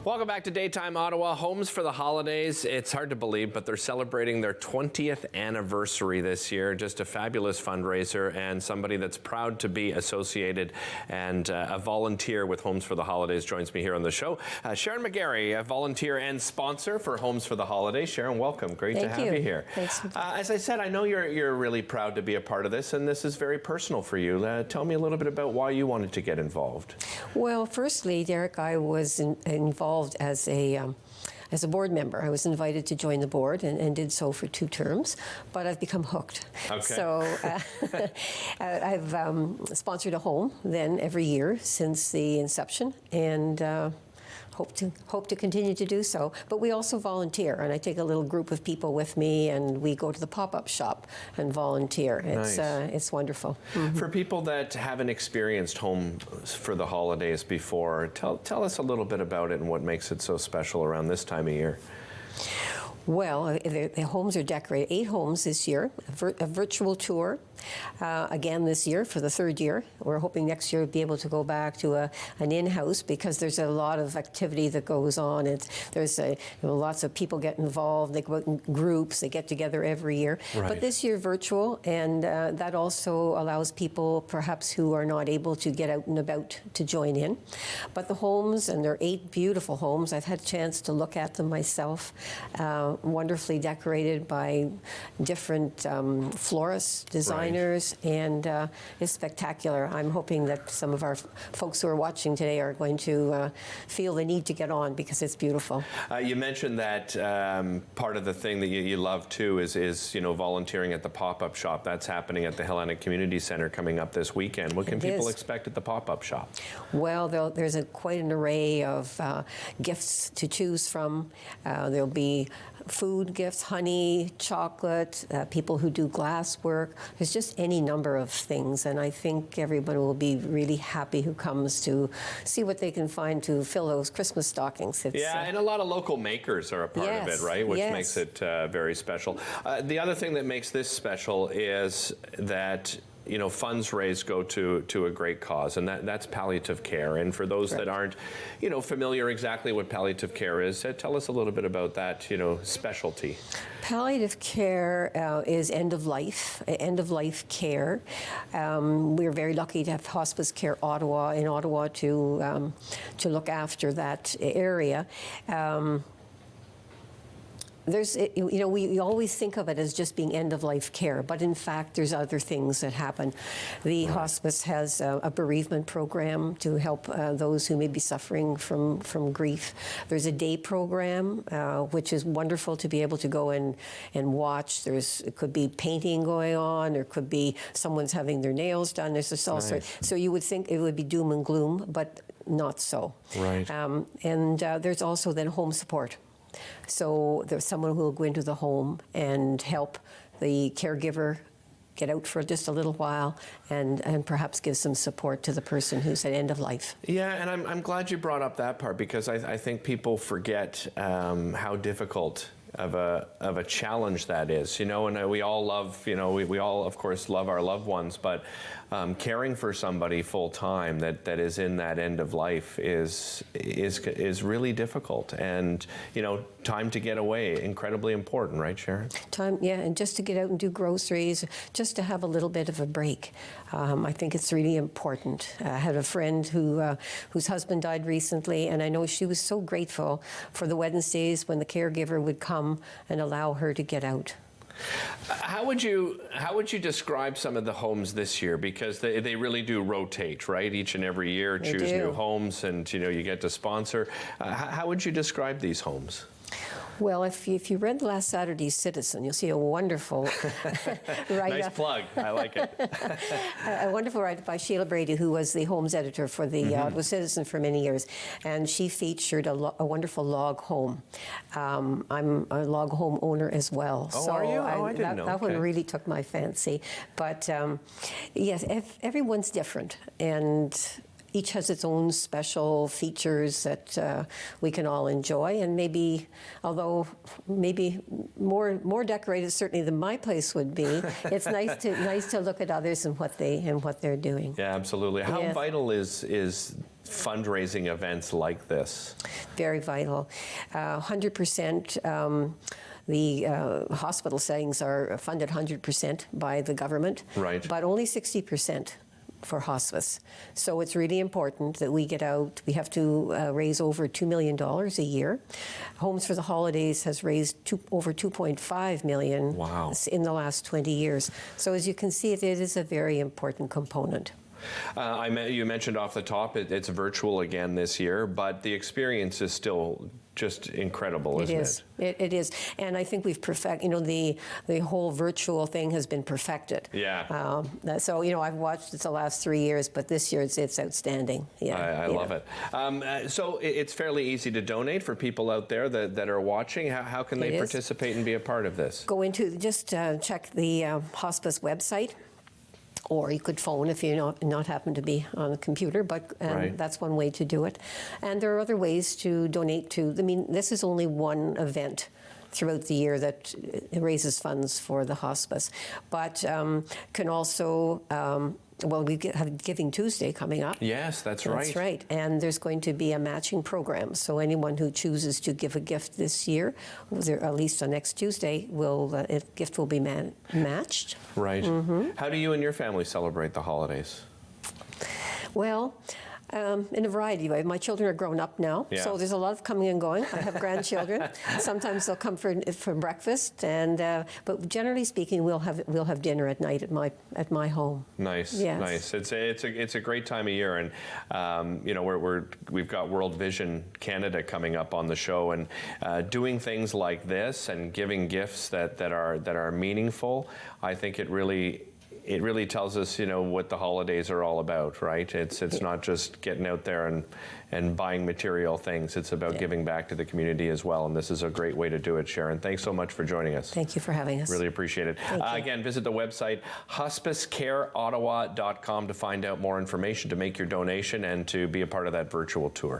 Welcome back to Daytime Ottawa. Homes for the Holidays. It's hard to believe, but they're celebrating their 20th anniversary this year. Just a fabulous fundraiser and somebody that's proud to be associated and a volunteer with Homes for the Holidays joins me here on the show. Sharon McGarry, a volunteer and sponsor for Homes for the Holidays. Sharon, welcome. Great to have you here. Thanks. As I said, I know you're really proud to be a part of this, and this is very personal for you. Tell me a little bit about why you wanted to get involved. Well, firstly, Derek, I was involved as a board member. I was invited to join the board and did so for 2 terms, but I've become hooked. Okay. So I've sponsored a home then every year since the inception, and hope to continue to do so. But we also volunteer, and I take a little group of people with me, and we go to the pop-up shop and volunteer. It's wonderful. Mm-hmm. For people that haven't experienced Homes for the Holidays before, tell us a little bit about it and what makes it so special around this time of year. Well, the homes are decorated. 8 homes this year, a virtual tour. Again this year for the 3rd year. We're hoping next year we'll be able to go back to an in-house because there's a lot of activity that goes on. There's lots of people get involved. They go out in groups. They get together every year. Right. But this year virtual, and that also allows people perhaps who are not able to get out and about to join in. But the homes, and there are 8 beautiful homes. I've had a chance to look at them myself. Wonderfully decorated by different florists, designers, right. And it's spectacular. I'm hoping that some of our folks who are watching today are going to feel the need to get on because it's beautiful. You mentioned that part of the thing that you love too is volunteering at the pop-up shop. That's happening at the Hellenic Community Centre coming up this weekend. What can people expect at the pop-up shop? Well, there's quite an array of gifts to choose from. There'll be food gifts, honey, chocolate, people who do glass work. There's just any number of things, and I think everybody will be really happy who comes to see what they can find to fill those Christmas stockings. And a lot of local makers are a part of it, right? Which makes it very special. The other thing that makes this special is that funds raised go to a great cause, and that's palliative care. And for those that aren't, familiar exactly what palliative care is, tell us a little bit about that, specialty. Palliative care is end of life care. We're very lucky to have Hospice Care Ottawa in Ottawa to look after that area. We always think of it as just being end-of-life care, but in fact, there's other things that happen. The hospice has a bereavement program to help those who may be suffering from grief. There's a day program, which is wonderful to be able to go and watch. It could be painting going on, there could be someone's having their nails done. There's just all sorts. So you would think it would be doom and gloom, but not so. Right. And there's also then home support. So there's someone who will go into the home and help the caregiver get out for just a little while and perhaps give some support to the person who's at end of life. Yeah, and I'm glad you brought up that part because I think people forget how difficult of a challenge that is, and we all love, we all of course love our loved ones, but caring for somebody full time that is in that end of life is really difficult, and time to get away, incredibly important, right, Sharon? Time, yeah, and just to get out and do groceries, just to have a little bit of a break. I think it's really important. I had a friend whose husband died recently, and I know she was so grateful for the Wednesdays when the caregiver would come and allow her to get out. How would you describe some of the homes this year? Because they really do rotate, right? Each and every year, choose new homes, and you get to sponsor. How would you describe these homes? Well, if you read last Saturday's Citizen, you'll see a wonderful write-up. Nice plug. I like it. A wonderful write-up by Sheila Brady, who was the homes editor for the Ottawa Citizen for many years, and she featured a wonderful log home. I'm a log home owner as well. Oh, so are you? I didn't know. That one really took my fancy. But yes, everyone's different, and each has its own special features that we can all enjoy, and maybe, although maybe more decorated certainly than my place would be, it's nice to look at others and what they're doing. Yeah, absolutely. How vital is fundraising events like this? Very vital. 100%. The hospital settings are funded 100% by the government, Right. but only 60% for hospice. So it's really important that we get out. We have to raise over $2 million a year. Homes for the Holidays has raised over $2.5 million Wow. in the last 20 years. So as you can see, it is a very important component. You mentioned off the top it's virtual again this year, but the experience is still just incredible, isn't it? It is, and I think we've perfected. The whole virtual thing has been perfected. Yeah. So I've watched it the last 3 years, but this year it's outstanding. Yeah. I love it. So it's fairly easy to donate for people out there that are watching. How can they participate and be a part of this? Go into just check the hospice website. Or you could phone if you not happen to be on a computer, but Right. that's one way to do it. And there are other ways to donate to. I mean, this is only one event throughout the year that raises funds for the hospice, but can also. We have Giving Tuesday coming up. Yes, that's right. That's right. And there's going to be a matching program. So anyone who chooses to give a gift this year, or at least on next Tuesday, a gift will be matched. Right. How do you and your family celebrate the holidays? Well, in a variety of ways. My children are grown up now, Yeah. so there's a lot of coming and going. I have grandchildren. Sometimes they'll come for breakfast, but generally speaking, we'll have dinner at night at my home. Nice, Yes. nice. It's a great time of year, and we've got World Vision Canada coming up on the show, and doing things like this and giving gifts that are meaningful. I think it really tells us, what the holidays are all about, right? It's not just getting out there and buying material things. It's about giving back to the community as well, and this is a great way to do it, Sharon. Thanks so much for joining us. Thank you for having us. Really appreciate it. Again, visit the website hospicecareottawa.com to find out more information, to make your donation, and to be a part of that virtual tour.